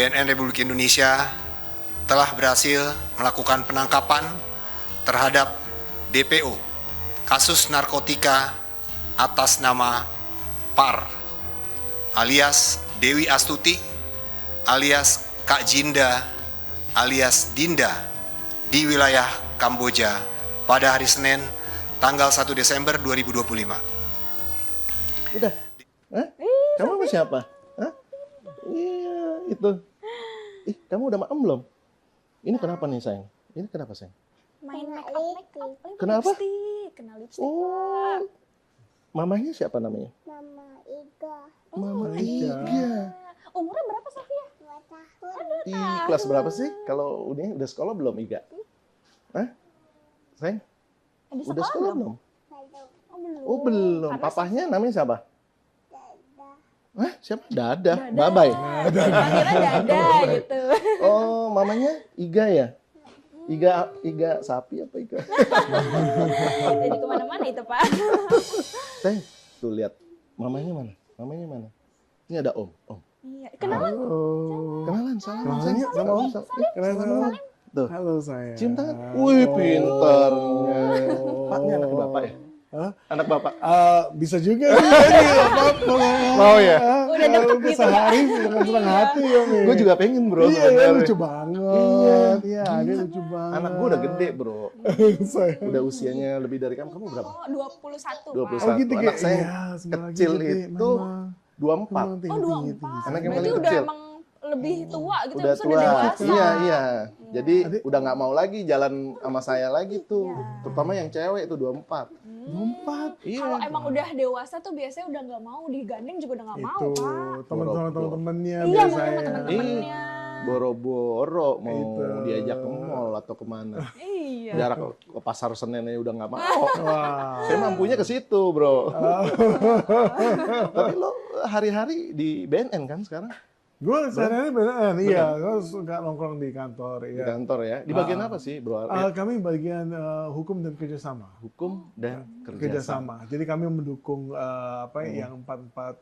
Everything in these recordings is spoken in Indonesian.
BNN Republik Indonesia telah berhasil melakukan penangkapan terhadap DPO kasus narkotika atas nama Par alias Dewi Astuti alias Kak Jinda alias Dinda di wilayah Kamboja pada hari Senin tanggal 1 Desember 2025. Udah? Hah? Kamu sama siapa? Hah? Iya, itu. Kamu udah makan belum? Ini kenapa nih, sayang? Ini kenapa, sayang? Main make up. Kenapa? Kena lipstick. Oh, mamanya siapa namanya? Mama Iga. Mama Iga. Umurnya berapa, Sofia? 2 tahun. Di kelas berapa sih? Kalau udah sekolah belum, Iga? Hah? Sayang? Di Udah sekolah belum? Lalu Oh, belum. Karena Papahnya namanya siapa? dada. Hah? Siapa? Dada. Dada. Babai. Akhirnya dada gitu. Oh, mamanya Iga ya? Iga sapi apa Iga? Jadi kemana-mana itu, Pak. Sayang, tuh lihat. Mamanya mana? Mamanya mana? Ini ada Om. Iya. Kenalan. Kenalan, salam. Kenalan yuk sama Om. Kenalan sama Om. Tuh. Halo sayang. Cium tangan. Wih, pintarnya. Pak, ini anak bapak ya? Hah? Anak bapak. Bisa juga sih, nggak apa-apa. Mau ya? Udah deket Udah gitu, sehari Pak. dengan senang Iya. hati ya, Mi. Gue juga pengen, bro. Iya, sebenarnya. lucu banget. Iya, dia lucu banget. Anak gue udah gede, bro. Sayang. Udah usianya lebih dari kamu. Kamu berapa? Oh, 21, Pak. 21. Oh gitu Anak kayak. saya Iya, sebentar lagi kecil gede, itu Mama. 24. Oh, 24. Anak yang Berarti paling udah kecil. emang lebih tua gitu, Udah maksudnya tua. dewasa. Iya. Jadi Adik. udah nggak mau lagi jalan sama saya lagi tuh. Iya. Terutama yang cewek itu 24. 24. Iya. Kalau emang udah dewasa tuh biasanya udah nggak mau digandeng juga udah nggak mau, Itu Pak. teman-temannya Iya, biasanya. mungkin sama teman-temannya. Boro-boro mau Itu. diajak ke mall atau kemana. Iya. Jarak ke pasar Senen aja udah nggak mau. Wah. Saya mampunya ke situ, bro. Tapi lo hari-hari di BNN kan sekarang? Gue sehari-hari beneran, iya. Gue suka nongkrong di kantor, Di iya. kantor ya. Di bagian apa sih, bro? Kami bagian hukum dan kerjasama. Hukum dan kerjasama. Kerjasama. Jadi kami mendukung yang 44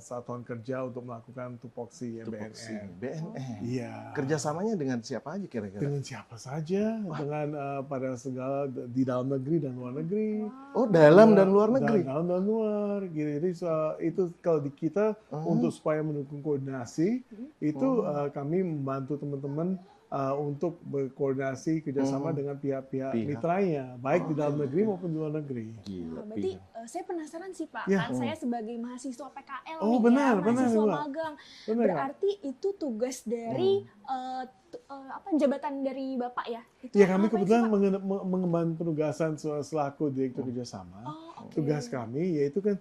satuan kerja untuk melakukan tupoksi Tupoksi. BNN. BNN. Iya. Kerjasamanya dengan siapa aja kira-kira? Dengan siapa saja, dengan pada segala di dalam negeri dan luar negeri. Oh, dalam dan luar negeri? Dalam dan luar. Gitu. Jadi itu kalau di kita untuk supaya mendukung koordinasi, itu kami membantu teman-teman untuk berkoordinasi kerjasama dengan pihak-pihak mitranya, baik di dalam negeri maupun di luar negeri. Gila, Berarti saya penasaran sih, Pak. Ya. Kan saya sebagai mahasiswa PKL Oh, nih benar, ya, benar, mahasiswa Mbak. magang. Benar nggak? Berarti itu tugas dari jabatan dari Bapak ya? Itu Ya, kami apa kebetulan sih, Pak? mengemban penugasan selaku direktur kerjasama. Oh, oke. Tugas kami yaitu kan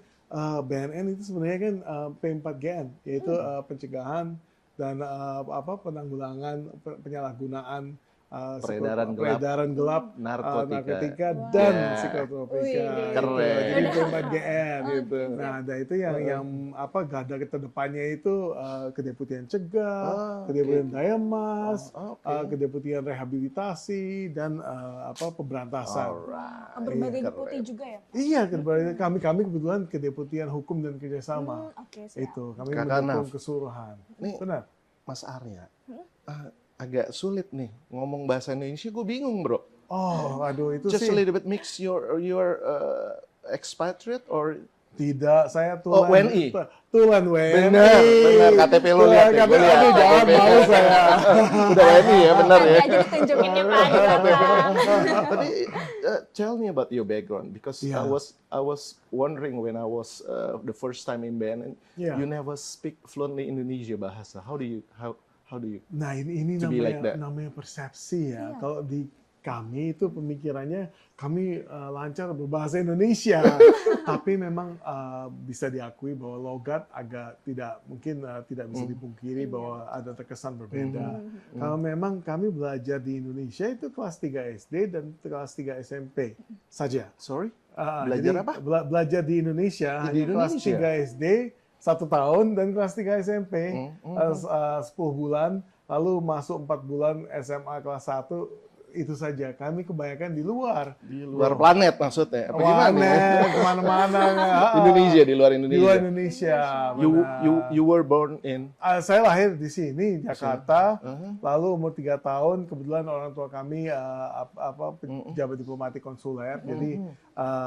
BNN itu sebenarnya kan P4GN, yaitu pencegahan dan penanggulangan penyalahgunaan Peredaran gelap, narkotika Wow. dan Ya. psikotropika. Wih. Keren. Jadi P4GN gitu. Oke. Nah, ada itu yang garda terdepannya itu kedeputian cegah, kedeputian daya mas, kedeputian rehabilitasi dan pemberantasan. Alright. Berbagai Keren. deputi juga ya, Pak? Iya, kami kebetulan kedeputian hukum dan kerjasama. Oke, siap. Itu kami Kakak mendukung Naf. keseluruhan. Nih, Benar. Mas Arya, agak sulit nih ngomong bahasa Indonesia. Gue bingung, bro. Oh, aduh itu Just sih a little bit mix your expatriate or tidak. Saya Oh, tulen. WNI. Tulen WNI. benar KTP lu lihat ya, gue lihat. Aduh, jangan KTP. mau saya. Udah WNI ya, benar ya. Aja ditunjukinnya, Pak. di belakang. Tapi tell me about your background because Yeah. I was wondering when I was the first time in BNN, Yeah. you never speak fluently Indonesia bahasa. How do you Nah, ini To be like that. namanya persepsi ya. Iya. Kalau di kami itu pemikirannya kami lancar berbahasa Indonesia, tapi memang bisa diakui bahwa logat agak tidak bisa dipungkiri bahwa ada terkesan berbeda. Kalau memang kami belajar di Indonesia itu kelas 3 SD dan kelas 3 SMP saja. sorry? Jadi, Belajar apa? Belajar di Indonesia Di hanya kelas Indonesia? 3 SD 1 tahun dan kelas 3 SMP 10 bulan, lalu masuk 4 bulan SMA kelas 1 itu saja. Kami kebanyakan di luar. Di luar planet maksudnya. Apa gimana? Planet, kemana-mana. Indonesia, di luar Di Indonesia. luar Indonesia. You were born in Saya lahir di sini, Jakarta. Uh-huh. Lalu umur 3 tahun, kebetulan orang tua kami pejabat diplomatik konsuler. Jadi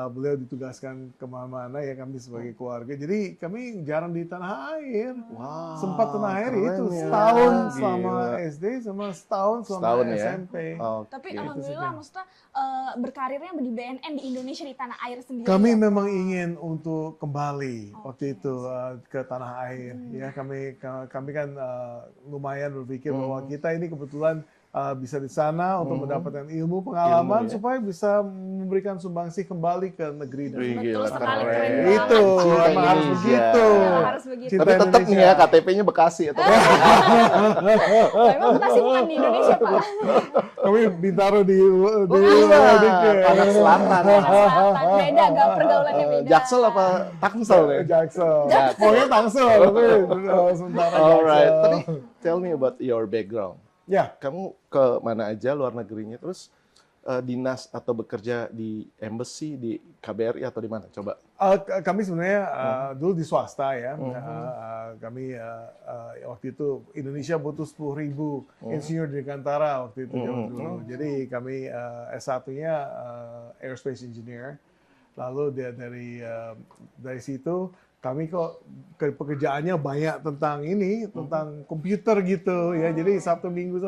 beliau ditugaskan kemana-mana ya, kami sebagai keluarga. Jadi kami jarang di tanah air. Wow, Sempat tanah air keren itu ya. setahun Gila. selama SD, sama setahun selama Setahun ya. SMP. Oke. Tapi alhamdulillah maksudnya berkarirnya di BNN di Indonesia di tanah air sendiri. Kami ya, Pak? memang ingin untuk kembali waktu itu ke tanah air. Ya, kami kan lumayan berpikir bahwa kita ini kebetulan bisa di sana untuk mendapatkan ilmu, pengalaman, Ilmu, ya. supaya bisa memberikan sumbangsih kembali ke negeri dan Wih, Betul gila, sekali, keren. keren banget. itu Cinta emang harus Indonesia. begitu. Ya, harus begitu. Cinta Tapi tetap nih ya Indonesia. KTP-nya Bekasi atau Memang Bekasi bukan di Indonesia, Pak. Kami Bintaro di Tanah Selatan. Tanah Selatan. Beda, gak pergaulannya beda. Jaksel apa Tangsel nih? Jaksel. Pokoknya Tangsel, tapi sementara Alright, Jaksel. tapi tell me about your background. Ya, Kamu ke mana aja luar negerinya, terus dinas atau bekerja di embassy, di KBRI atau di mana? Coba. kami sebenarnya dulu di swasta ya. Kami waktu itu Indonesia butuh 10.000 insinyur dirgantara waktu itu zaman dulu. Jadi kami S1-nya aerospace engineer. Lalu dari situ kami kok pekerjaannya banyak tentang ini, tentang komputer gitu ya. Jadi Sabtu Minggu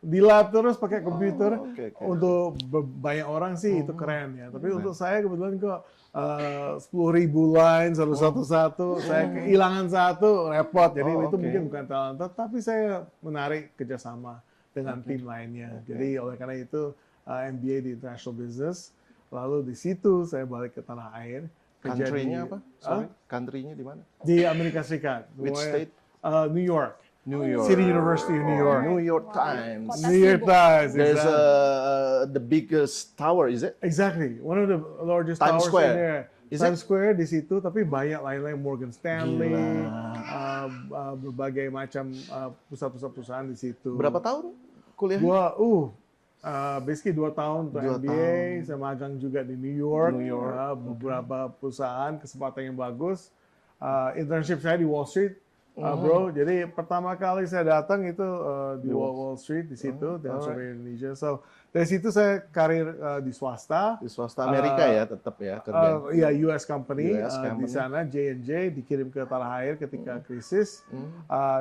di lab terus pakai komputer. Oke. Untuk banyak orang sih itu keren ya. Tapi untuk saya kebetulan kok 10.000 line satu-satu, saya kehilangan satu, repot. Jadi itu mungkin bukan talenta, tapi saya menarik kerjasama dengan tim lainnya. Jadi oleh karena itu MBA di International Business. Lalu di situ saya balik ke tanah air. kerja Country-nya di- apa? Sorry, country-nya di mana? Di Amerika Serikat. Which Pokoknya, state? New York. New York. City University of New York. New York Times. Kota New York sibuk. Times. There's exactly. the biggest tower, is it? Exactly. One of the largest Times towers Square. in there. Is Times Square di situ, tapi banyak lain-lain, Morgan Stanley, Gila. berbagai macam pusat-pusat perusahaan di situ. Berapa tahun kuliah? Gua, basically 2 tahun untuk 2 MBA, saya magang juga di New York, New York, beberapa perusahaan, kesempatan yang bagus. Internship saya di Wall Street, bro. Jadi pertama kali saya datang itu di Wall Street di situ, dan sampai Indonesia. So dari situ saya karir di swasta. Di swasta Amerika ya, tetap ya kerja. Iya, US company, US company. di sana J&J dikirim ke tanah air ketika krisis.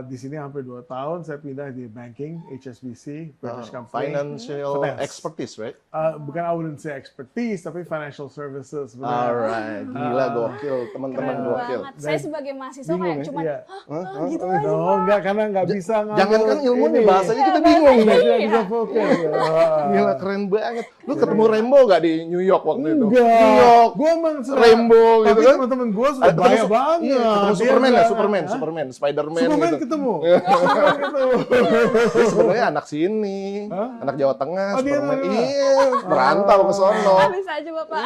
Di sini hampir 2 tahun saya pindah di banking, HSBC, British company. Financial Finance. expertise, right? Bukan I wouldn't say expertise, tapi financial services. sebenarnya. Alright, gila gokil, teman-teman Keren gokil. banget. Saya sebagai mahasiswa Bingung kayak ya? cuman Iya. gitu aja. No, enggak, karena nggak bisa ngambil Jangankan ilmunya, ini. bahasanya kita bingung nih. Nggak bisa fokus. Gila, keren banget. Lu ketemu Rainbow gak di New York waktu itu? Enggak. New York, Gue emang Rainbow gitu tapi kan? teman-teman gue sudah banyak banget. Iya, ketemu Dia Superman ya, udah- Superman, Hah? Superman, Spider-Man Superman gitu. ketemu. Superman ketemu. Dia sebenarnya anak sini, anak Jawa Tengah, Oh, dia Superman. anak- Iya, merantau ke sono. Bisa aja Bapak.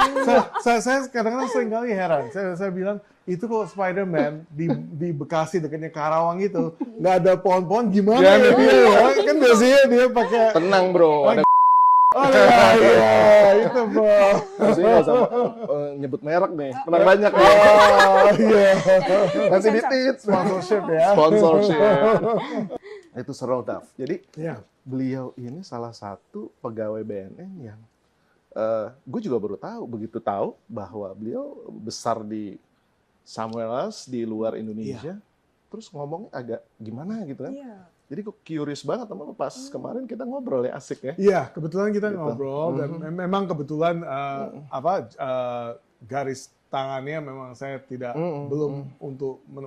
saya kadang-kadang sering kali heran. Saya bilang, itu kok Spider-Man di Bekasi dekatnya Karawang itu nggak ada pohon-pohon, gimana ya Gimana? dia ya? Kan biasanya dia pakai Tenang bro, ada iya itu bro. maksudnya nggak usah nyebut merek nih, menang banyak nih. Oh iya, Nanti ditit, sponsorship ya. sponsorship. Itu seru, Taf. Jadi Iya. beliau ini salah satu pegawai BNN yang gue juga baru tahu, begitu tahu bahwa beliau besar di somewhere else di luar Indonesia, terus ngomongnya agak gimana gitu kan. Iya. Jadi gue curious banget sama lu pas kemarin kita ngobrol ya, asik ya. Iya, kebetulan kita Gitu. ngobrol dan memang kebetulan garis tangannya memang saya tidak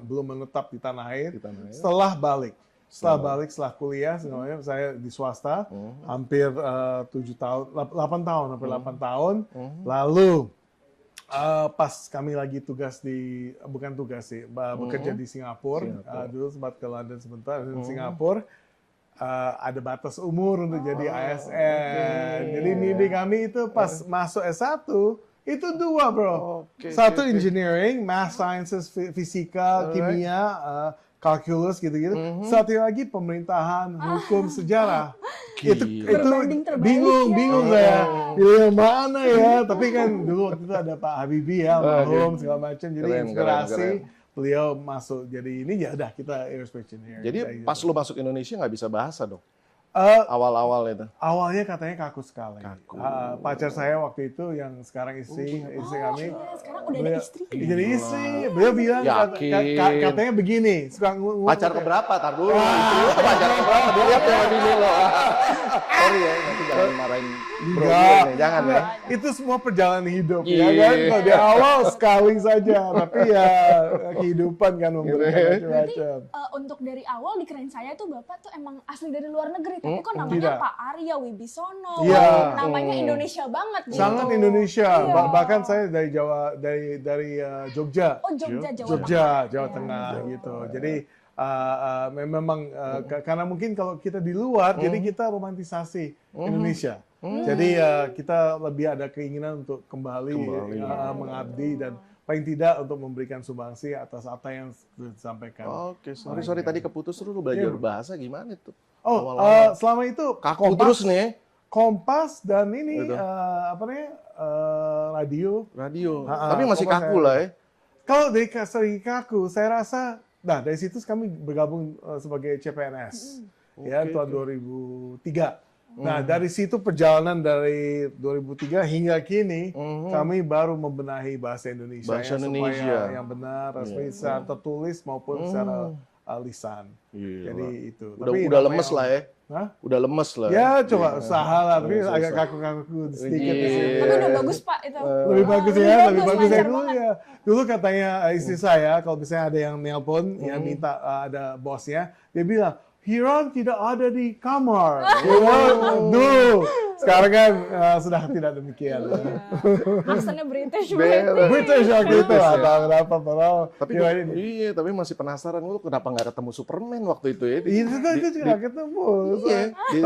belum menetap di tanah air. Di tanah air. Setelah balik setelah kuliah sebenarnya saya di swasta hampir 7 tahun, 8 tahun, hampir 8 tahun. Lalu pas kami lagi bekerja di Singapura, dulu sempat ke London sebentar, di Singapura. Ada batas umur untuk jadi ASN. Jadi mimpi kami itu pas masuk S1 itu 2 bro. Oke, Satu oke. engineering, math sciences, fisika, kimia, kalkulus gitu-gitu. Satu lagi pemerintahan, hukum, sejarah. Itu Berbanding terbalik bingung ya. saya. Pilih yang mana ya? Tapi kan dulu waktu itu ada Pak Habibie ya, almarhum segala macam. Jadi Keren, inspirasi. keren. Beliau masuk jadi ini ya udah kita aerospace engineer. Jadi Kayak pas gitu. lu masuk Indonesia nggak bisa bahasa dong? Eh, Awal-awal itu. awalnya katanya kaku sekali. Kaku. Pacar saya waktu itu yang sekarang istri kami. Iya, sekarang udah ada Beliau- istri. Jadi istri, beliau bilang Yakin. katanya begini, suka Pacar keberapa? Tar dulu. Istri lu tuh pacar keberapa? Dilihat yang lebih dulu. Sorry ya, nanti jangan dimarahin bro gue Enggak, nih. Jangan ya. itu semua perjalanan hidup Iya. ya kan. Kalau di awal sekali saja, tapi ya kehidupan kan memberikan macam-macam. Untuk dari awal di keren saya tuh Bapak tuh emang asli dari luar negeri, tapi kok namanya Tidak. Pak Arya Wibisono, Iya. namanya Indonesia banget gitu. Sangat Indonesia. Iya. Bahkan saya dari Jawa, dari Jogja. Oh Jogja, Jawa Jogja, Tengah. Jawa Iya. Tengah gitu. Jadi memang karena mungkin kalau kita di luar, jadi kita romantisasi Indonesia. Jadi kita lebih ada keinginan untuk kembali. Mengabdi dan paling tidak untuk memberikan sumbangsi atas apa yang sudah disampaikan. Oke, sorry tadi keputus lu belajar Iya. bahasa gimana itu? Oh, awal-awal. selama itu Kaku terus nih Kompas dan ini Betul. apa namanya radio. radio. Ha-ha, Tapi masih Kompas kaku saya- lah ya. Kalau dari segi kaku, saya rasa, nah dari situ kami bergabung sebagai CPNS ya Oke, tahun oke. 2003. Nah dari situ perjalanan dari 2003 hingga kini kami baru membenahi bahasa Indonesia, Bahasa ya, Indonesia. supaya yang benar, resmi secara tertulis maupun secara lisan. Gila. Jadi itu. udah Tapi udah namanya- lemes lah ya. Hah? Udah lemes lah. Ya coba usaha lah, tapi Susah. agak kaku-kaku sedikit di Iya. sini. Tapi udah bagus Pak itu. Lebih bagus ya, lebih bagus ya lancar dulu banget. ya. Dulu katanya istri saya, kalau misalnya ada yang nelpon, yang minta ada bosnya, dia bilang, Hiram tidak ada di kamar. Dulu. Sekarang kan sudah tidak demikian. Aksennya British Bener. banget. British waktu itu, British ya. atau kenapa, padahal. Tapi ya, ini. iya, tapi masih penasaran lu kenapa nggak ketemu Superman waktu itu ya? Itu juga ketemu. Iya, di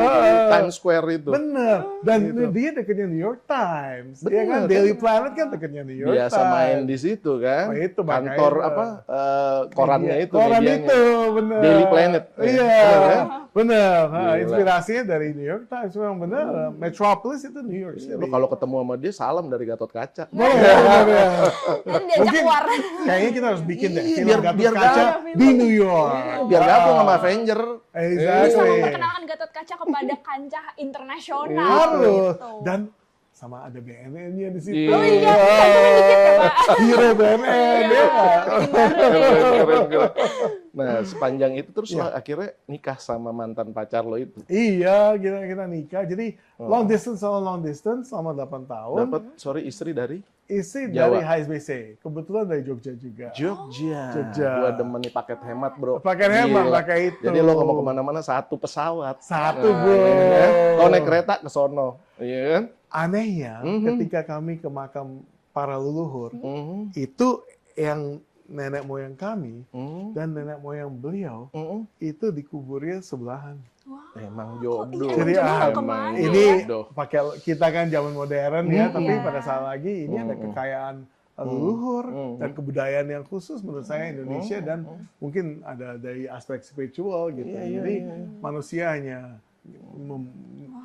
Times Square itu. Bener. Dan dia dekatnya New York Times. Dia Bener, kan kan? Daily Planet kan dekatnya New York Biasa Times. main di situ kan. Oh, itu makanya. Kantor apa? Korannya itu. Koran medianya. itu, bener. Daily Planet. Iya, Bener, kan? bener. Gila. Inspirasinya dari New York Times, memang bener. Metropolis itu New York City. Lu kalau ketemu sama dia salam dari Gatot Kaca. Boleh, boleh. Dan diajak Mungkin keluar. kayaknya kita harus bikin deh Iya, film biar- Gatot biar Kaca gabung. di New York. Biar gabung sama Avenger. Bisa Exactly. memperkenalkan Gatot Kaca kepada kancah internasional. Harus. gitu. Dan sama ada BNN-nya di situ. Iya. Oh iya, tambahnya dikit ya Pak. Hero BNN, ya. Keren, keren. Nah, sepanjang itu terus Iya. lo akhirnya nikah sama mantan pacar lo itu. Iya, kita nikah. Jadi long distance selama 8 tahun. Dapat istri dari Istri Jawa. dari HSBC. Kebetulan dari Jogja juga. Jogja. Gua demen nih paket hemat, bro. Pakai hemat, Gila. pakai itu. Jadi lo kalau mau kemana-mana satu pesawat. Satu, Nah, bro. iya kan? Kalau naik kereta ke sono, iya kan? Anehnya, ketika kami ke makam para leluhur, itu yang nenek moyang kami dan nenek moyang beliau itu dikuburnya sebelahan. Emang Kok jodoh. iya, Jadi jodoh emang kemana ini jodoh. pakai kita kan zaman modern ya, tapi Iya. pada saat lagi ini ada kekayaan leluhur dan kebudayaan yang khusus menurut saya Indonesia dan mungkin ada dari aspek spiritual gitu. Iya, Jadi manusia hanya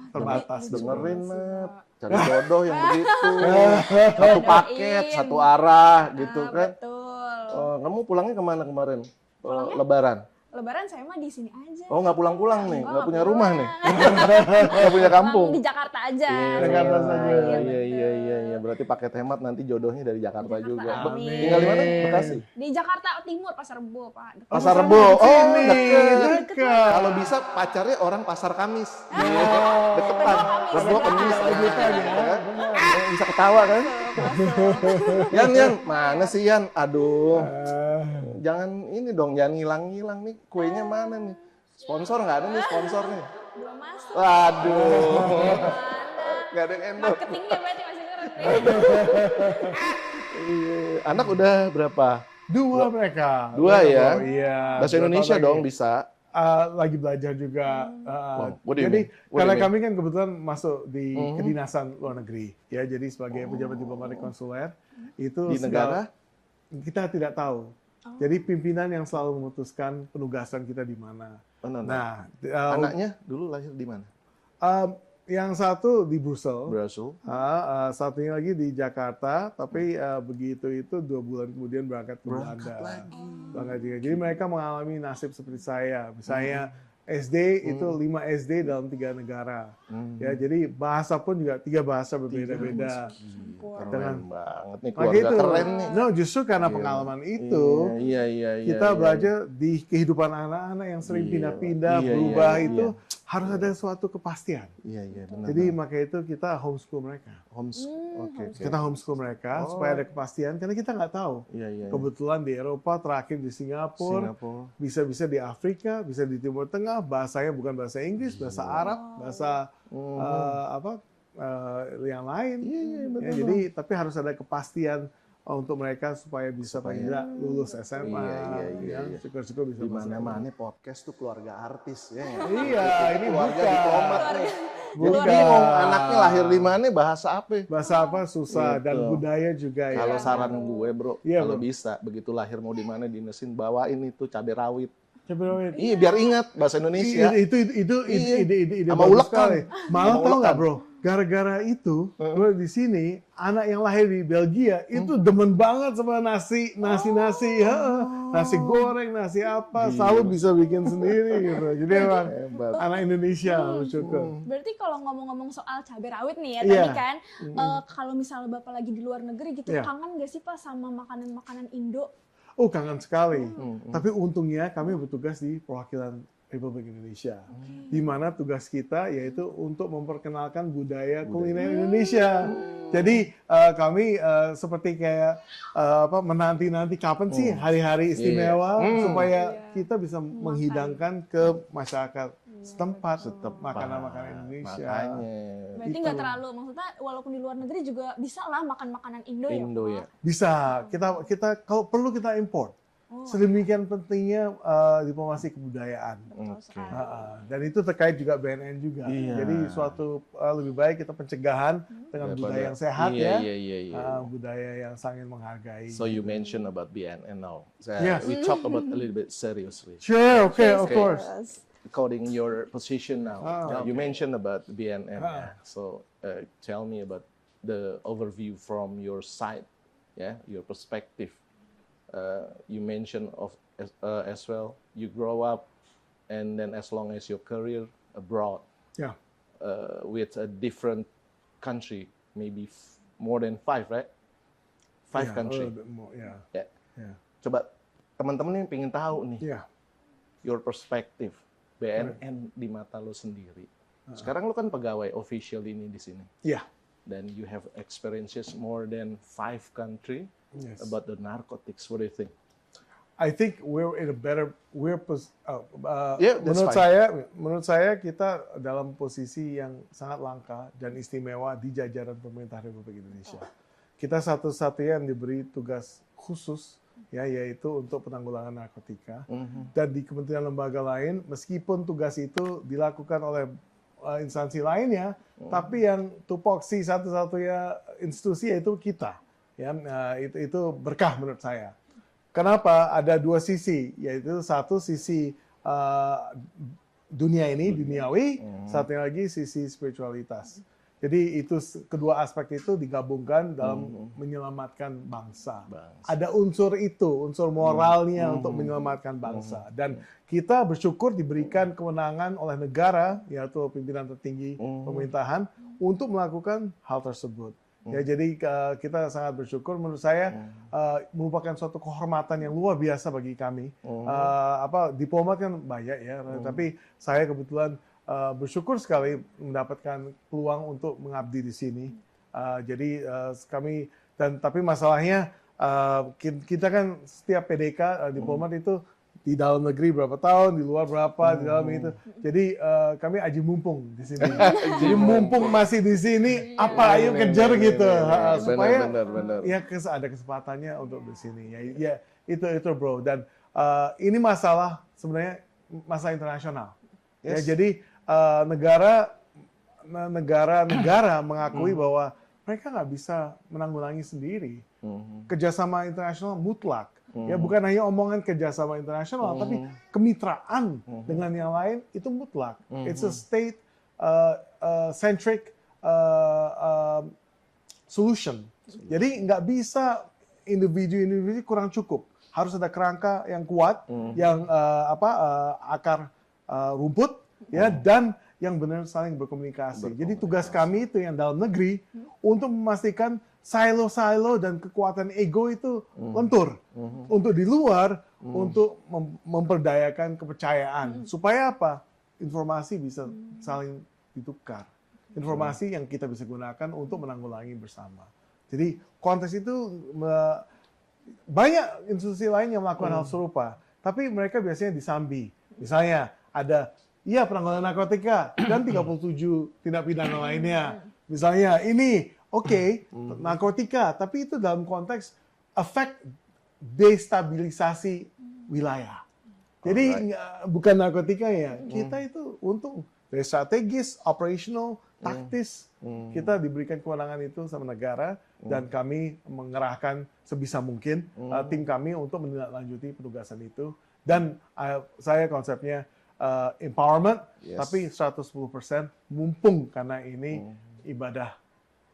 terbatas. Dengerin, Nat. Cari jodoh yang begitu. Satu paket, Bedain. satu arah gitu kan. Betul. Oh, kamu pulangnya kemana kemarin? Pulangnya? Lebaran. Lebaran saya mah di sini aja. Oh, nggak pulang-pulang nih, Enggak, nggak punya pulang. rumah nih, nggak punya kampung. Di Jakarta aja. Jakarta saja. Iya. Berarti paket hemat nanti jodohnya dari Jakarta Jakarta, juga. amin. Tinggal di mana? Bekasi. Di Jakarta Timur, Pasar Rebo, Pak. Pasar Rebo. Oh, Sini, deket. dekat. Kalau bisa pacarnya orang Pasar Kamis. Ah. Deketan. Rebo Kamis. Gitu aja, Bisa ketawa kan? Yan, mana sih Yan? Aduh. Jangan ini dong, jangan ngilang-ngilang nih. Kuenya mana nih? Sponsor nggak ada nih sponsor nih. Belum masuk. Waduh. Mana? Nggak ada yang endorse. Marketingnya berarti masih keren. Iya. Anak udah berapa? Dua mereka. Dua ya? Iya. Bahasa 2 Indonesia tahun dong lagi. bisa. Lagi belajar juga. what do you Jadi mean? What do karena you mean? kami kan kebetulan masuk di kedinasan luar negeri, ya. Jadi sebagai pejabat diplomatik konsuler itu Di negara? kita tidak tahu Jadi pimpinan yang selalu memutuskan penugasan kita di mana. Nah, anaknya dulu lahir di mana? yang satu di Brussels, Brussels. satunya lagi di Jakarta, tapi begitu itu 2 bulan kemudian berangkat ke Belanda. Berangkat juga. Jadi mereka mengalami nasib seperti saya. Misalnya SD itu 5 SD dalam 3 negara. Ya, jadi bahasa pun juga 3 bahasa berbeda-beda. Keren banget nih, Maka keluarga itu, keren nih. no, justru karena pengalaman itu, Iya, kita belajar di kehidupan anak-anak yang sering pindah-pindah, Iya, berubah iya, itu harus ada suatu kepastian. Iya, benar. Jadi maka itu kita homeschool mereka. Oke. Kita homeschool mereka supaya ada kepastian, karena kita nggak tahu. Iya. Kebetulan di Eropa, terakhir di Singapura, bisa-bisa di Afrika, bisa di Timur Tengah, bahasanya bukan bahasa Inggris, bahasa Arab, bahasa yang lain. Iya, betul. Ya, jadi tapi harus ada kepastian untuk mereka supaya bisa paling tidak lulus SMA. Iya. Syukur-syukur bisa Di masuk. mana-mana podcast tuh keluarga artis ya. Iya, ini keluarga bukan. diplomat nih. Bukan. Jadi mau anaknya lahir di mana, bahasa apa? Bahasa apa susah Gitu. dan budaya juga ya. Kalau saran gue, bro, Iya, kalau bro. bisa begitu lahir mau di mana dinesin, bawain itu cabai rawit. Coba Iya, biar ingat bahasa Indonesia. Itu Iya. ide Sama bagus ulekan. sekali. Malah Sama tau nggak, ulekan. bro? Gara-gara itu, gue di sini anak yang lahir di Belgia itu demen banget sama nasi, nasi goreng, nasi apa, selalu bisa bikin sendiri gitu. Jadi emang Hebat. anak Indonesia harus syukur. Berarti kalau ngomong-ngomong soal cabai rawit nih ya, Iya. tadi kan, kalau misalnya Bapak lagi di luar negeri gitu, Iya. kangen nggak sih Pak sama makanan-makanan Indo? Oh, kangen sekali. Tapi untungnya kami bertugas di perwakilan Republik Indonesia, di mana tugas kita yaitu untuk memperkenalkan budaya kuliner Indonesia. Jadi kami seperti kayak menanti-nanti kapan sih hari-hari istimewa supaya kita bisa menghidangkan ke masyarakat setempat makanan-makanan Indonesia. Makanya. Berarti nggak terlalu, maksudnya walaupun di luar negeri juga bisa lah makan makanan Indo, Indo ya ya. Pak? Bisa kita kalau perlu kita import. Sedemikian pentingnya diplomasi kebudayaan. Betul sekali. Dan itu terkait juga BNN juga. Iya. Jadi suatu lebih baik kita pencegahan dengan budaya yang sehat Iya. budaya yang saling menghargai. So you mentioned about BNN now. So Yes. we talk about a little bit seriously. Sure, okay, of Okay. course. According your position now, you mentioned about BNN. Ah. So tell me about the overview from your side, your perspective. You mentioned as well. You grow up, and then as long as your career abroad, Yeah. with a different country, maybe more than 5, right? 5 Yeah, country. a little bit more, yeah. Ya. Yeah. Coba teman-teman yang pengen tahu nih, Yeah. your perspective BNN di mata lo sendiri. Sekarang lo kan pegawai official ini di sini. Yeah. Dan you have experiences more than 5 country Yes. about the narcotics. What do you think? I think we're in a better Yeah, that's menurut saya kita dalam posisi yang sangat langka dan istimewa di jajaran pemerintah Republik Indonesia. Kita satu-satunya yang diberi tugas khusus yaitu untuk penanggulangan narkotika. Dan di kementerian lembaga lain meskipun tugas itu dilakukan oleh instansi lainnya, tapi yang tupoksi satu-satunya institusi yaitu kita. Ya, itu berkah menurut saya. Kenapa? Ada 2 sisi, yaitu satu sisi dunia ini, duniawi, satunya lagi sisi spiritualitas. Jadi itu kedua aspek itu digabungkan dalam menyelamatkan bangsa. Ada unsur itu, unsur moralnya untuk menyelamatkan bangsa. Dan kita bersyukur diberikan kewenangan oleh negara, yaitu pimpinan tertinggi pemerintahan, untuk melakukan hal tersebut. Ya, jadi kita sangat bersyukur. Menurut saya merupakan suatu kehormatan yang luar biasa bagi kami. Diplomat kan banyak ya, tapi saya kebetulan bersyukur sekali mendapatkan peluang untuk mengabdi di sini. Jadi kami tapi masalahnya kita kan setiap PDK diplomat itu di dalam negeri berapa tahun, di luar berapa, di dalam itu. Jadi kami aji mumpung di sini. Jadi mumpung masih di sini, ayo kejar gitu, supaya benar. ya ada kesempatannya untuk di sini. Ya itu bro. Dan ini masalah sebenarnya masalah internasional. Ya, jadi negara mengakui bahwa mereka nggak bisa menanggulangi sendiri. Kerjasama internasional mutlak. Ya bukan hanya omongan kerjasama internasional, tapi kemitraan dengan yang lain itu mutlak. It's a state centric solution. Jadi nggak bisa individu-individu kurang cukup. Harus ada kerangka yang kuat, yang akar rumput, ya, dan yang benar saling berkomunikasi. Jadi tugas kami itu yang dalam negeri untuk memastikan silo-silo dan kekuatan ego itu lentur. Untuk di luar, untuk memperdayakan kepercayaan. Supaya apa? Informasi bisa saling ditukar. Informasi yang kita bisa gunakan untuk menanggulangi bersama. Jadi konteks itu banyak institusi lain yang melakukan hal serupa. Tapi mereka biasanya disambi. Misalnya ada penanggulangan narkotika dan 37 tindak pidana lainnya. Misalnya ini, narkotika, tapi itu dalam konteks efek destabilisasi wilayah. Jadi bukan narkotika ya, kita itu untung dari strategis, operational, taktis, kita diberikan kewenangan itu sama negara dan kami mengerahkan sebisa mungkin tim kami untuk menindaklanjuti penugasan itu. Dan saya konsepnya empowerment, tapi 110% mumpung karena ini ibadah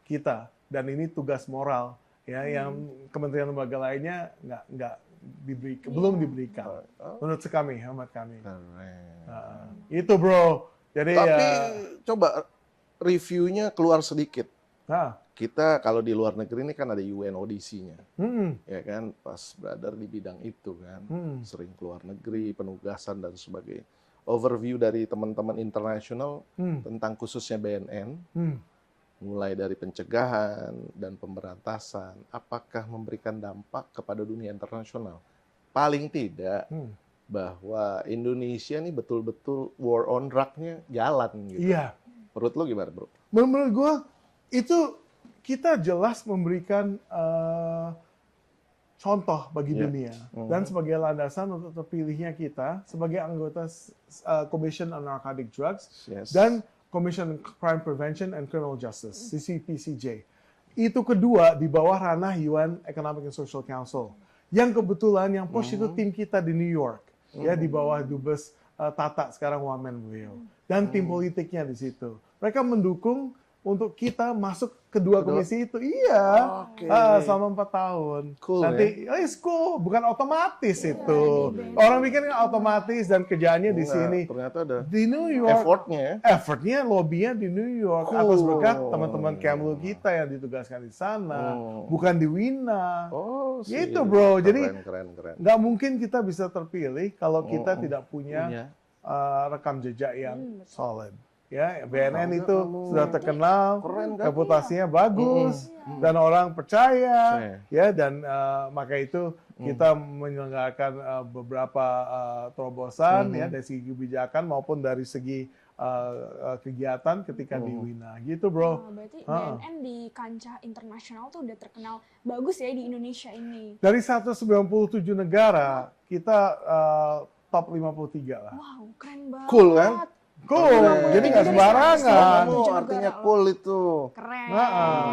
kita dan ini tugas moral ya yang kementerian lembaga lainnya nggak diberikan, belum diberikan. Menurut kami, hemat kami. Itu bro. Jadi Tapi coba reviewnya keluar sedikit. Nah, Kita kalau di luar negeri ini kan ada UNODC-nya, ya kan, pas brother di bidang itu kan, sering keluar negeri, penugasan dan sebagainya. Overview dari teman-teman internasional tentang khususnya BNN, mulai dari pencegahan dan pemberantasan, apakah memberikan dampak kepada dunia internasional? Paling tidak bahwa Indonesia ini betul-betul war on drug-nya jalan gitu. iya. Menurut lo gimana, bro? Menurut gue itu kita jelas memberikan contoh bagi dunia dan sebagai landasan untuk terpilihnya kita sebagai anggota Commission on Narcotic Drugs dan Commission on Crime Prevention and Criminal Justice (CCPCJ). Itu kedua di bawah ranah UN Economic and Social Council. Yang kebetulan yang push itu tim kita di New York, ya di bawah Dubes Tata sekarang wamen beliau dan tim politiknya di situ. Mereka mendukung untuk kita masuk kedua komisi itu. Iya, selama 4 tahun. Cool, nanti, it's cool, bukan otomatis itu. Orang pikir kan otomatis dan kerjaannya di sini. Ternyata ada Di New York. Effortnya, lobbynya di New York. Atas berkat teman-teman Kemlu kita yang ditugaskan di sana. Bukan di Wina. Gitu bro. Jadi nggak mungkin kita bisa terpilih kalau kita tidak punya rekam jejak yang solid. Ya, BNN itu sudah terkenal, reputasinya bagus, dan orang percaya, ya, dan maka itu kita menyelenggarakan beberapa terobosan, ya, dari segi kebijakan maupun dari segi kegiatan ketika di Wina, gitu bro. Berarti BNN di kancah internasional tuh udah terkenal bagus ya di Indonesia ini. Dari 197 negara, kita top 53 lah. Wow, keren banget. Cool kan? Cool, jadi nggak sembarangan. Artinya cool itu. Keren.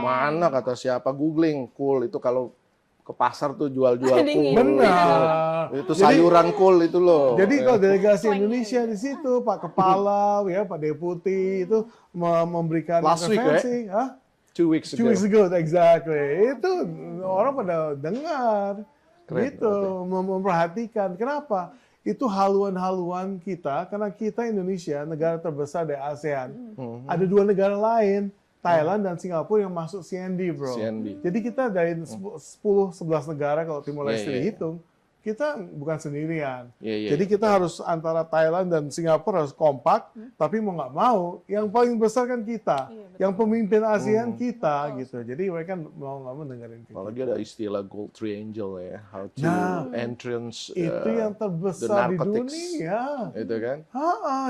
Mana kata siapa googling cool itu kalau ke pasar tuh jual-jual cool. Benar. Itu sayuran cool itu loh. Jadi kalau delegasi Indonesia di situ, Pak Kepala, ya Pak Deputi itu memberikan intervensi. 2 weeks ago. 2 weeks ago, exactly. Itu orang pada dengar, gitu, memperhatikan. Kenapa? Itu haluan-haluan kita, karena kita Indonesia, negara terbesar di ASEAN. Ada 2 negara lain, Thailand dan Singapura yang masuk CND, bro. Jadi kita dari 10-11 negara kalau Timor Leste dihitung, kita bukan sendirian. Jadi kita harus antara Thailand dan Singapura harus kompak, tapi mau nggak mau, yang paling besar kan kita, yang pemimpin ASEAN kita, gitu. Jadi mereka mau nggak mau dengerin kita. Apalagi ada istilah Gold Triangle ya, how to entrance itu yang terbesar di dunia. Itu kan?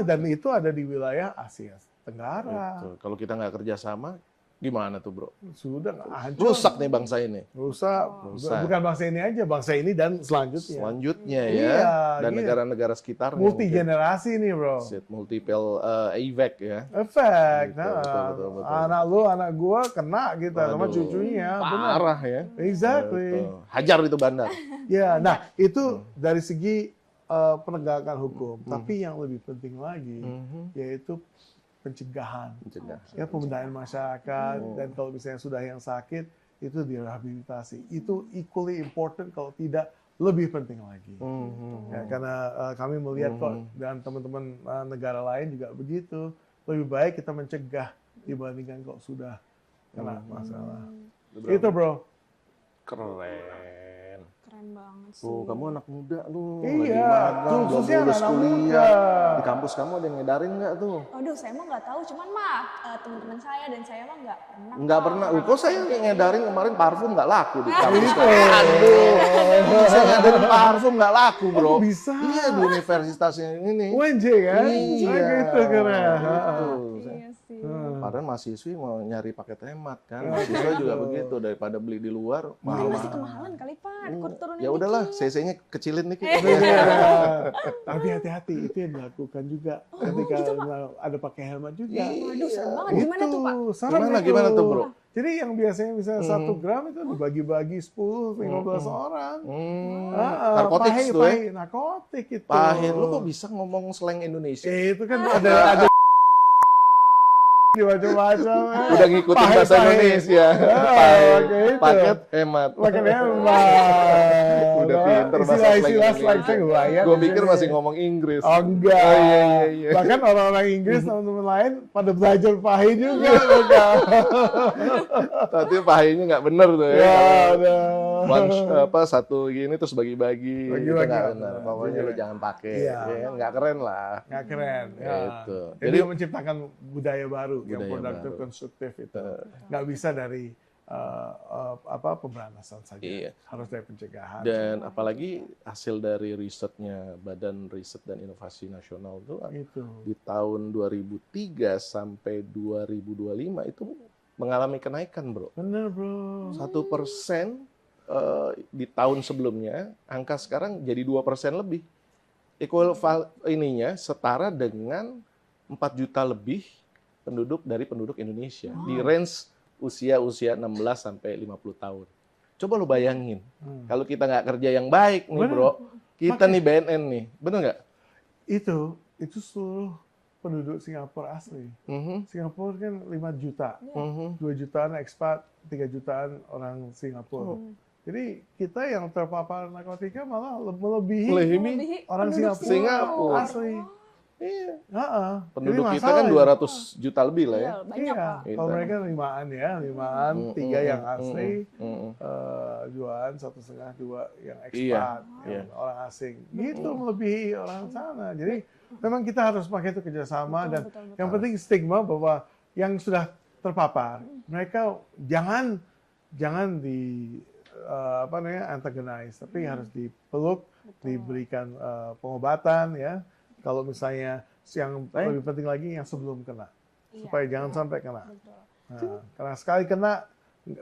Dan itu ada di wilayah Asia Tenggara. Kalau kita nggak kerjasama, Gimana tuh bro? Sudah hancur. Rusak nih bangsa ini. Rusak. Rusak. Bukan bangsa ini aja, bangsa ini dan selanjutnya. Selanjutnya ya, Iya, dan iya. negara-negara sekitarnya. Multi mungkin. generasi nih bro. Multiple effect ya. Efek. Betul, betul. Anak lu, anak gua kena kita sama Waduh, cucunya. Benar. Parah ya. Exactly. Betul. Hajar itu bandar. Ya, nah itu dari segi penegakan hukum. Tapi yang lebih penting lagi yaitu pencegahan. Pencegahan. Ya, pemberdayaan masyarakat, dan kalau misalnya sudah yang sakit itu direhabilitasi. Itu equally important, kalau tidak lebih penting lagi. Ya, karena kami melihat kok, dan teman-teman negara lain juga begitu. Lebih baik kita mencegah dibandingkan kok sudah kena masalah. Itu bro. Keren. Keren banget sih. Tuh, kamu anak muda lu. Iya, lagi magang, belum khususnya lulus anak kuliah. muda. Di kampus kamu ada yang ngedarin nggak tuh? Aduh, saya mah nggak tahu, cuman mah teman-teman saya dan saya mah nggak pernah. Nggak pernah. Kok saya yang ngedarin kemarin parfum nggak laku di kampus. Itu. Aduh, saya ngedarin parfum nggak laku bro. Oh, bisa. Iya di universitasnya ini. UNJ kan? Iya. Oh, gitu keren. Betul. Iya sih. Padahal mahasiswi mau nyari paket hemat kan. Mahasiswa juga begitu, daripada beli di luar Mungkin mahal. masih kemahalan kali Pak, turunin Ya udahlah, dikit. CC-nya kecilin dikit. Iya. Tapi hati-hati, itu yang dilakukan juga ketika gitu, ada pakai helmet juga. Waduh, serem banget. Gimana tuh Pak? Serem itu. Gimana tuh bro? Jadi yang biasanya misalnya 1 gram itu dibagi-bagi 10-15 orang. Narkotik tuh ya? Narkotik itu. Pahit, lu kok bisa ngomong slang Indonesia? Itu kan ada di macam-macam. Udah ngikutin bahasa Indonesia. Pahit. Paket hemat. Makan hemat. Udah pinter bahasa slang Istilah-istilah Indonesia. slang lumayan. Gue pikir di masih sini. ngomong Inggris. Oh enggak. Oh, iya. Bahkan orang-orang Inggris teman-teman lain pada belajar pahit juga. Enggak. Tapi pahitnya nggak bener tuh ya. Ya, ada. Satu gini terus bagi-bagi. Itu Bagi-bagi nggak nggak benar. benar. Pokoknya Iya. lu jangan pakai. Iya. Ya, nggak keren lah. Nggak keren. Ya. Gitu. Jadi Jadi- menciptakan budaya baru yang Budaya produktif, baru. konstruktif itu. Nggak bisa dari pemberantasan saja. Iya. Harus dari pencegahan. Dan apalagi hasil dari risetnya Badan Riset dan Inovasi Nasional itu Itu. di tahun 2003 sampai 2025 itu mengalami kenaikan bro. Bener bro. 1% di tahun sebelumnya, angka sekarang jadi 2% lebih. Ininya setara dengan 4 juta lebih penduduk dari penduduk Indonesia di range usia 16 sampai 50 tahun. Coba lu bayangin, kalau kita nggak kerja yang baik nih Bener. bro, kita nih BNN nih, bener nggak? Itu seluruh penduduk Singapura asli. Singapura kan 5 juta. 2 jutaan ekspat, 3 jutaan orang Singapura. Jadi kita yang terpapar narkotika malah melebihi orang penduduk Singapura. asli. Iya. Heeh. Penduduk Jadi kita kan masalah 200 juta lebih lah ya. Iya, banyak Iya, Pak. kalau mereka 5-an ya, 5-an, 3 yang asli, Mm-mm. 2-an, 1,5, 2 yang Iya, ekspat, yang iya. orang asing. Gitu melebihi orang sana. Jadi memang kita harus pakai itu kerjasama, dan Betul. yang penting stigma bahwa yang sudah terpapar, mereka jangan di antagonize, tapi harus dipeluk, diberikan pengobatan ya. Kalau misalnya yang lebih penting lagi yang sebelum kena, Iya, supaya jangan sampai kena. betul. Nah, karena sekali kena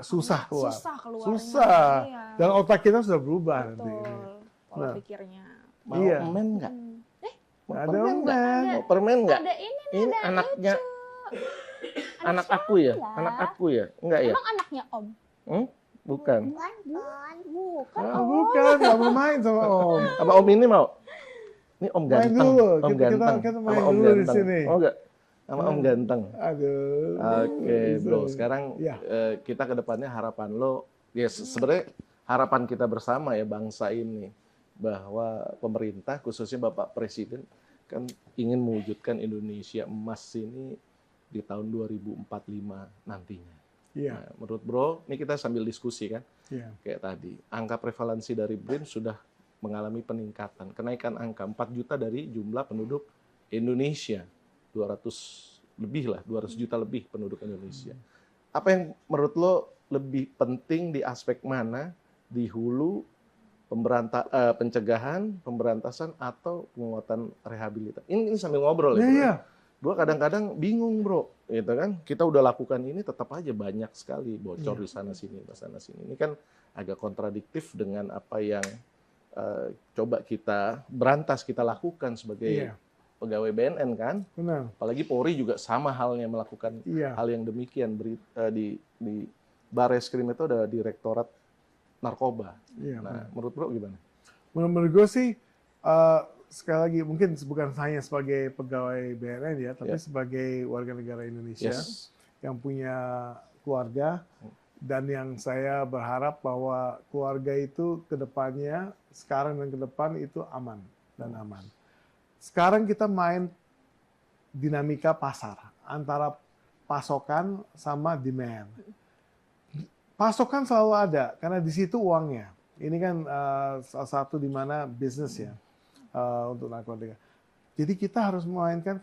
susah keluar. Susah keluarnya. Susah. Iya. Dan otak kita sudah berubah nanti. Betul. Pola Nah. pikirnya. Mau Iya. permen nggak? Mau Ada permen nggak? permen. Mau permen nggak? Ada ini nih, Ini ada anaknya anak siapa? aku ya? Anak aku ya? Enggak ya? Emang anaknya Om? Bukan. Bukan. Ah, bukan, nggak mau main sama Om. Apa Om ini mau? Ini Om Main ganteng. dulu. Om Kita ganteng. main Sama Om dulu di ganteng. sini. Oh enggak? Sama Om ganteng. Aduh. Oke, bro. Sekarang Ya. kita ke depannya harapan lo, ya sebenarnya harapan kita bersama ya bangsa ini bahwa pemerintah khususnya Bapak Presiden kan ingin mewujudkan Indonesia emas ini di tahun 2045 nantinya. Iya. Nah, menurut bro, ini kita sambil diskusi kan, Iya. kayak tadi, angka prevalensi dari BRIN sudah mengalami peningkatan, kenaikan angka 4 juta dari jumlah penduduk Indonesia, 200 lebih lah, 200 juta lebih penduduk Indonesia. Apa yang menurut lo lebih penting di aspek mana, di hulu, pencegahan, pemberantasan, atau penguatan rehabilitasi? Ini sambil ngobrol ya, Iya, bro. iya. Gue kadang-kadang bingung bro, gitu kan? Kita udah lakukan ini, tetap aja banyak sekali bocor di sana sini. Ini kan agak kontradiktif dengan apa yang coba kita berantas, kita lakukan sebagai pegawai BNN kan. Benar. Apalagi Polri juga sama halnya melakukan hal yang demikian. Di Barreskrim itu ada Direktorat Narkoba. Nah, menurut bro gimana? Menurut gue sih, sekali lagi mungkin bukan hanya sebagai pegawai BNN ya, tapi sebagai warga negara Indonesia yang punya keluarga, dan yang saya berharap bahwa keluarga itu ke depannya, sekarang dan ke depan itu aman dan aman. Sekarang kita main dinamika pasar antara pasokan sama demand. Pasokan selalu ada karena di situ uangnya. Ini kan salah satu di mana bisnis ya untuk narkotika. Jadi kita harus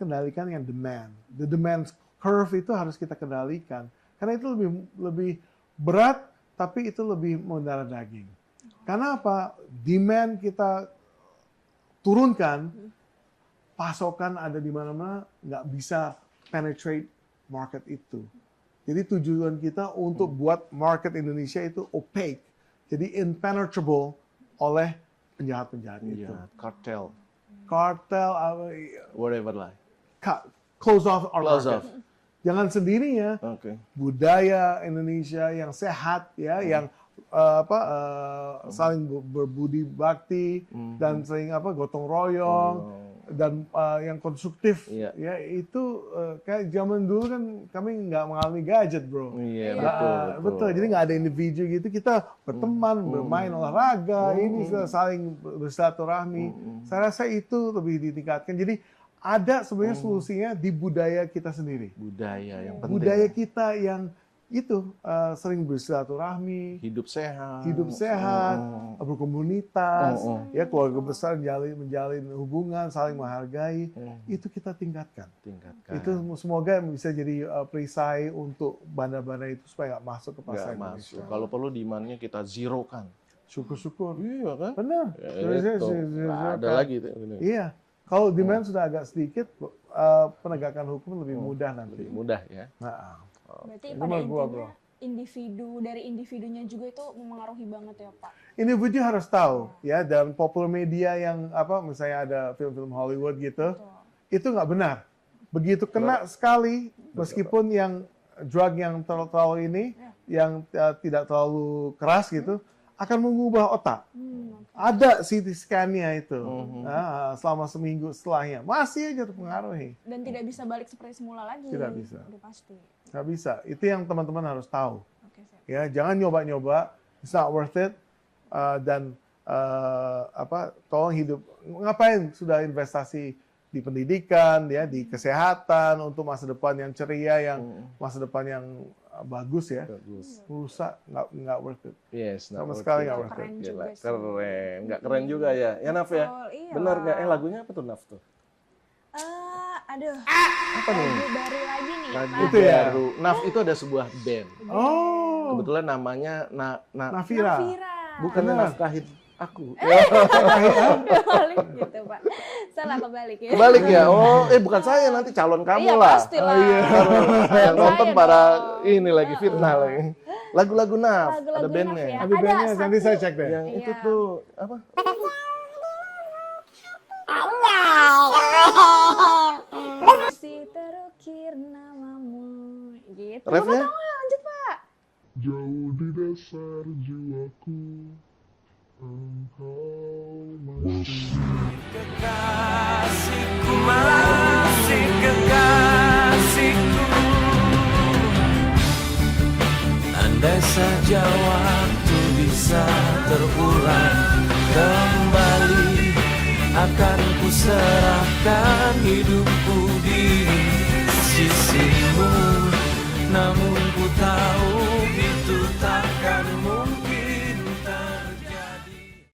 kendalikan yang demand. The demand curve itu harus kita kendalikan karena itu lebih berat, tapi itu lebih mendarah daging. Karena apa? Demand kita turunkan, pasokan ada di mana-mana, nggak bisa penetrate market itu. Jadi tujuan kita untuk buat market Indonesia itu opaque, jadi impenetrable oleh penjahat-penjahat itu. Kartel, whatever lah. Close off our Close market. off. Jangan sendiri ya. Budaya Indonesia yang sehat ya, yang saling berbudi bakti dan saling gotong royong. Dan yang konstruktif ya itu kayak zaman dulu kan kami nggak mengalami gadget bro. Betul. Jadi nggak ada individu gitu, kita berteman, bermain olahraga, ini saling bersilaturahmi. Saya rasa itu lebih ditingkatkan. Jadi ada sebenarnya solusinya di budaya kita sendiri. Budaya yang penting. Budaya kita yang itu sering bersilaturahmi, hidup sehat, berkomunitas, ya keluarga besar menjalin hubungan, saling menghargai, itu kita tingkatkan. Itu semoga bisa jadi perisai untuk bandar-bandar itu supaya nggak masuk ke pasar Indonesia. Kalau perlu demand-nya kita zero kan. Syukur-syukur. Iya kan? Benar. Ada lagi. Iya. Kalau demand sudah agak sedikit, penegakan hukum lebih mudah nanti. Lebih mudah ya. Berarti pada intinya dari individunya juga itu memengaruhi banget ya Pak. Individu harus tahu ya, dan popular media yang misalnya ada film-film Hollywood gitu, itu nggak benar. Begitu kena sekali, meskipun yang drug yang terlalu ini, yang tidak terlalu keras gitu, akan mengubah otak. Ada CT scan-nya itu. Selama seminggu setelahnya masih aja terpengaruhi. Dan tidak bisa balik seperti semula lagi. Tidak bisa. Udah pasti. Nggak bisa. Itu yang teman-teman harus tahu. Ya, jangan nyoba-nyoba. It's not worth it. Dan tolong hidup. Ngapain sudah investasi di pendidikan, ya, di kesehatan untuk masa depan yang ceria, masa depan yang bagus ya. Rusak, nggak worth it. Yes, sama sekali nggak worth it. Keren juga sih. Keren, nggak keren juga ya. Ya Naf ya. Iya. Benar nggak? Lagunya apa tuh Naf tuh? Aduh. Apa nih? Lagu baru lagi nih. Lagu Pak. Itu ya? baru. Naf itu ada sebuah band. Oh. Kebetulan namanya Nafira. Bukan Benar. nafkahin aku. Kebalik gitu Pak. Salah kebalik ya. Kebalik ya. Oh, bukan saya, nanti calon kamu Iya lah. pastilah. Yang nonton Saya para dong. ini lagi fitnah lagi. Lagu-lagu Naf, Lagu-lagu ada bandnya. Naf ya. Ada bandnya, Ada nanti satu. saya cek deh. Yang itu Iya. tuh apa? Masih terukir namamu. Gitu. Refnya? Bapak tahu nggak? Lanjut Pak. Jauh di dasar jiwaku, engkau masih. Kekasihku masih kekasihku. Andai saja waktu bisa terulang kembali, akan ku serahkan hidupku di sisimu. Namun ku tak